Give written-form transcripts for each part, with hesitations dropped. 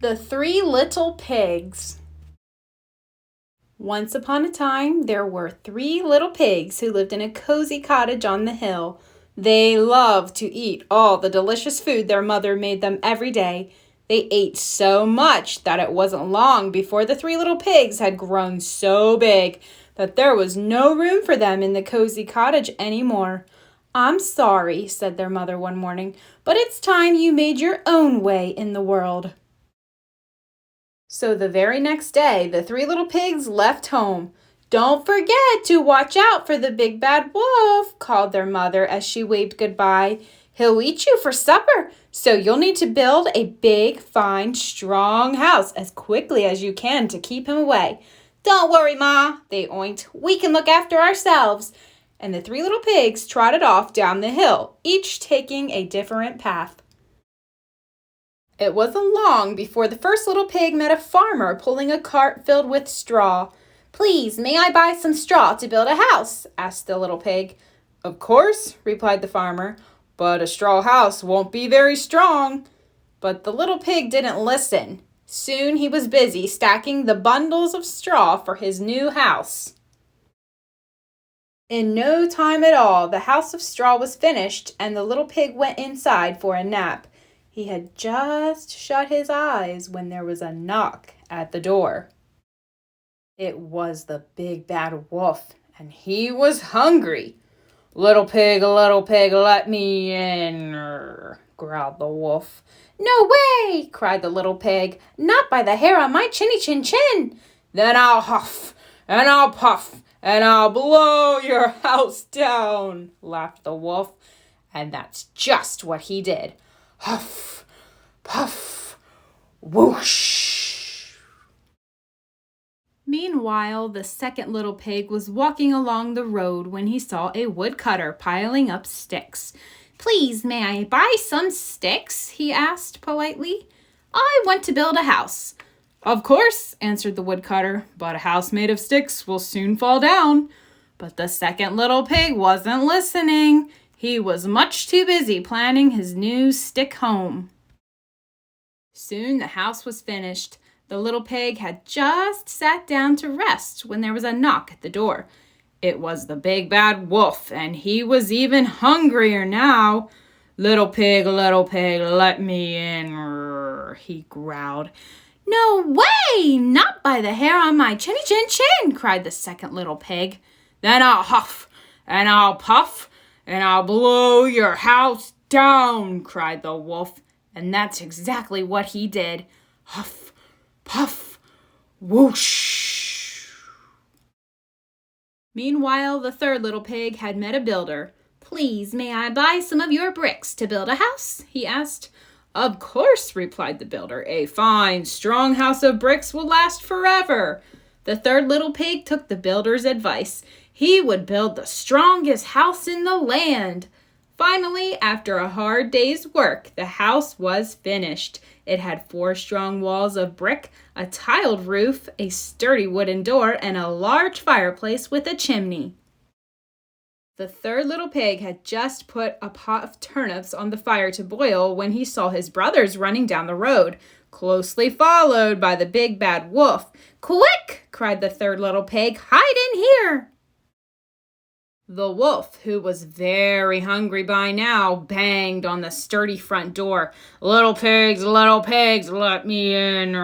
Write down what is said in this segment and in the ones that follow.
The Three Little Pigs. Once upon a time, there were 3 little pigs who lived in a cozy cottage on the hill. They loved to eat all the delicious food their mother made them every day. They ate so much that it wasn't long before the 3 little pigs had grown so big that there was no room for them in the cozy cottage anymore. "I'm sorry," said their mother one morning, "but it's time you made your own way in the world." So the very next day, the 3 little pigs left home. "Don't forget to watch out for the big bad wolf," called their mother as she waved goodbye. "He'll eat you for supper, so you'll need to build a big, fine, strong house as quickly as you can to keep him away." "Don't worry, Ma," they oinked. "We can look after ourselves." And the 3 little pigs trotted off down the hill, each taking a different path. It wasn't long before the first little pig met a farmer pulling a cart filled with straw. "Please, may I buy some straw to build a house?" asked the little pig. "Of course," replied the farmer, "but a straw house won't be very strong." But the little pig didn't listen. Soon he was busy stacking the bundles of straw for his new house. In no time at all, the house of straw was finished, and the little pig went inside for a nap. He had just shut his eyes when there was a knock at the door. It was the big bad wolf, and he was hungry. Little pig, let me in," growled the wolf. "No way," cried the little pig. "Not by the hair on my chinny chin chin." "Then I'll huff, and I'll puff, and I'll blow your house down," laughed the wolf. And that's just what he did. Huff, puff, whoosh. Meanwhile, the second little pig was walking along the road when he saw a woodcutter piling up sticks. "Please, may I buy some sticks?" he asked politely. "I want to build a house." "Of course," answered the woodcutter, "but a house made of sticks will soon fall down." But the second little pig wasn't listening. He was much too busy planning his new stick home. Soon the house was finished. The little pig had just sat down to rest when there was a knock at the door. It was the big bad wolf, and he was even hungrier now. Little pig, let me in," he growled. "No way! Not by the hair on my chinny chin chin," cried the second little pig. "Then I'll huff, and I'll puff, and I'll blow your house down," cried the wolf. And that's exactly what he did. Huff, puff, whoosh. Meanwhile, the third little pig had met a builder. "Please, may I buy some of your bricks to build a house?" he asked. "Of course," replied the builder. "A fine, strong house of bricks will last forever." The third little pig took the builder's advice. He would build the strongest house in the land. Finally, after a hard day's work, the house was finished. It had 4 strong walls of brick, a tiled roof, a sturdy wooden door, and a large fireplace with a chimney. The third little pig had just put a pot of turnips on the fire to boil when he saw his brothers running down the road, closely followed by the big bad wolf. "Quick!" cried the third little pig. "Hide in here!" The wolf, who was very hungry by now, banged on the sturdy front door. Little pigs, let me in,"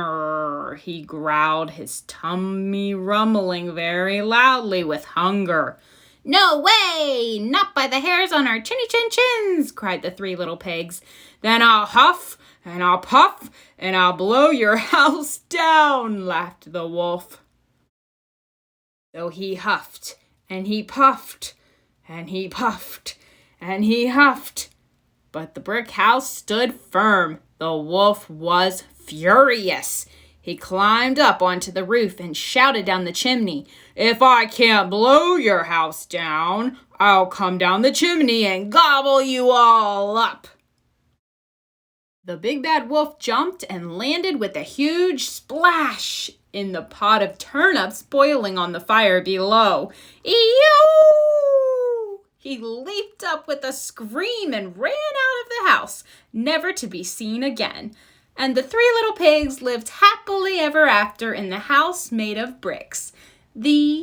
he growled, his tummy rumbling very loudly with hunger. "No way! Not by the hairs on our chinny chin chins," cried the 3 little pigs. "Then I'll huff, and I'll puff, and I'll blow your house down," laughed the wolf. So he huffed, and he puffed, and he puffed, and he huffed. But the brick house stood firm. The wolf was furious. He climbed up onto the roof and shouted down the chimney, "If I can't blow your house down, I'll come down the chimney and gobble you all up." The big bad wolf jumped and landed with a huge splash in the pot of turnips boiling on the fire below. Eeeeoo! He leaped up with a scream and ran out of the house, never to be seen again. And the 3 little pigs lived happily ever after in the house made of bricks. The